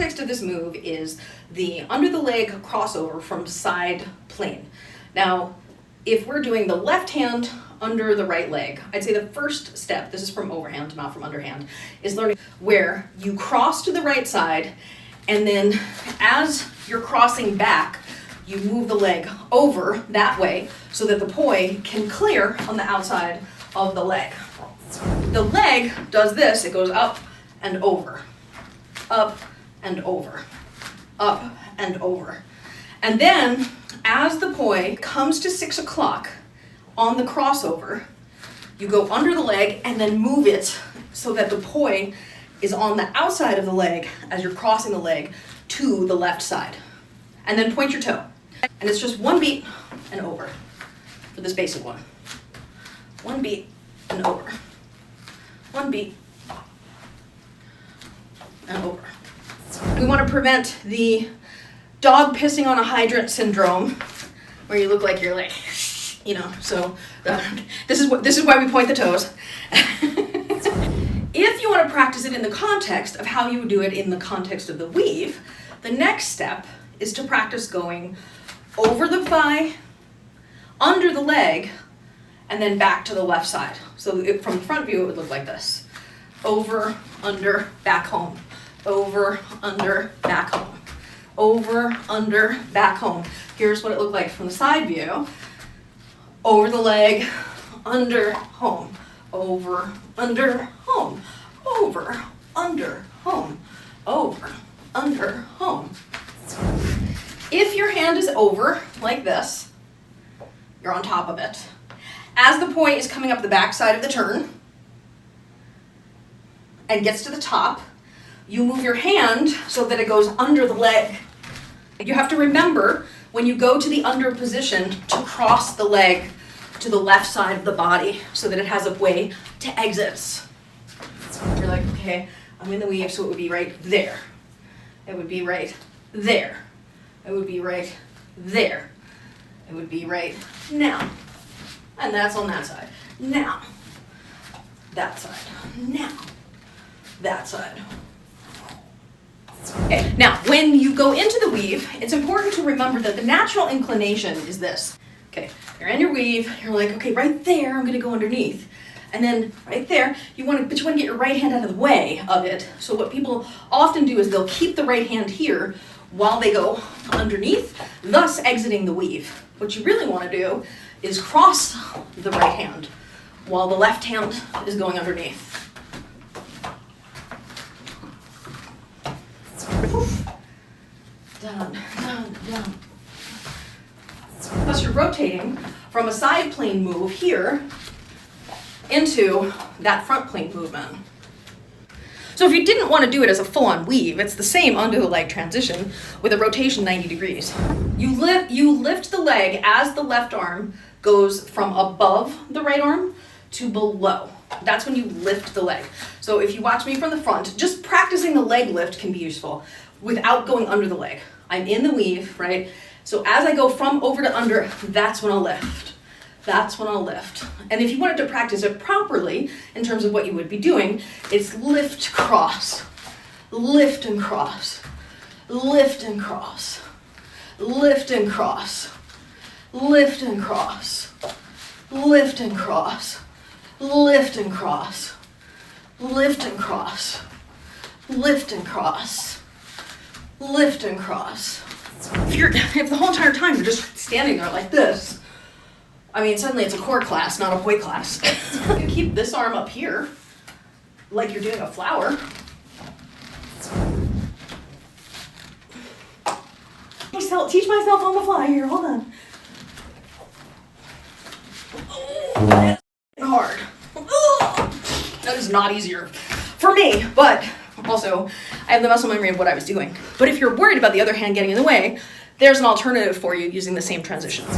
context of this move is the under the leg crossover from side plane. Now, if we're doing the left hand under the right leg, I'd say the first step, this is from overhand, not from underhand, is learning where you cross to the right side, and then as you're crossing back, you move the leg over that way so that the poi can clear on the outside of the leg. The leg does this, it goes up and over, up and over, up and over. And then as the poi comes to 6 o'clock on the crossover, you go under the leg and then move it so that the poi is on the outside of the leg as you're crossing the leg to the left side. And then point your toe. And it's just 1 beat and over for this basic one. 1 beat and over. 1 beat and over. We want to prevent the dog pissing on a hydrant syndrome, where you look like you're like, you know, so this is why we point the toes. If you want to practice it in the context of how you would do it in the context of the weave, the next step is to practice going over the thigh, under the leg, and then back to the left side. So from the front view, it would look like this. Over, under, back home. Over, under, back home. Over, under, back home. Here's what it looked like from the side view. Over the leg, under, home. Over, under, home. Over, under, home. Over, under, home. If your hand is over, like this, you're on top of it. As the poi is coming up the back side of the turn and gets to the top, you move your hand so that it goes under the leg. You have to remember when you go to the under position to cross the leg to the left side of the body so that it has a way to exit. So you're like, okay, I'm in the weave, so it would be right there. It would be right there. It would be right there. It would be right now. And that's on that side. Now. That side. Now. That side. Okay, now when you go into the weave, it's important to remember that the natural inclination is this. Okay, you're in your weave, you're like, okay, right there, I'm gonna go underneath. And then right there, but you want to get your right hand out of the way of it. So what people often do is they'll keep the right hand here while they go underneath, thus exiting the weave. What you really want to do is cross the right hand while the left hand is going underneath. Down, down, down. Thus you're rotating from a side plane move here into that front plane movement. So if you didn't want to do it as a full-on weave, it's the same under the leg transition with a rotation 90 degrees. You lift the leg as the left arm goes from above the right arm to below. That's when you lift the leg. So if you watch me from the front, just practicing the leg lift can be useful without going under the leg. I'm in the weave, right? So as I go from over to under, that's when I'll lift. That's when I'll lift. And if you wanted to practice it properly, in terms of what you would be doing, it's lift, cross, lift and cross, lift and cross, lift and cross, lift and cross, lift and cross, lift and cross, lift and cross, lift and cross, lift and cross. If the whole entire time you're just standing there like this, I mean, suddenly it's a core class, not a poi class. You keep this arm up here, like you're doing a flower. Teach myself on the fly here, hold on. Oh, hard. That is not easier for me, but also I have the muscle memory of what I was doing. But if you're worried about the other hand getting in the way, there's an alternative for you using the same transitions.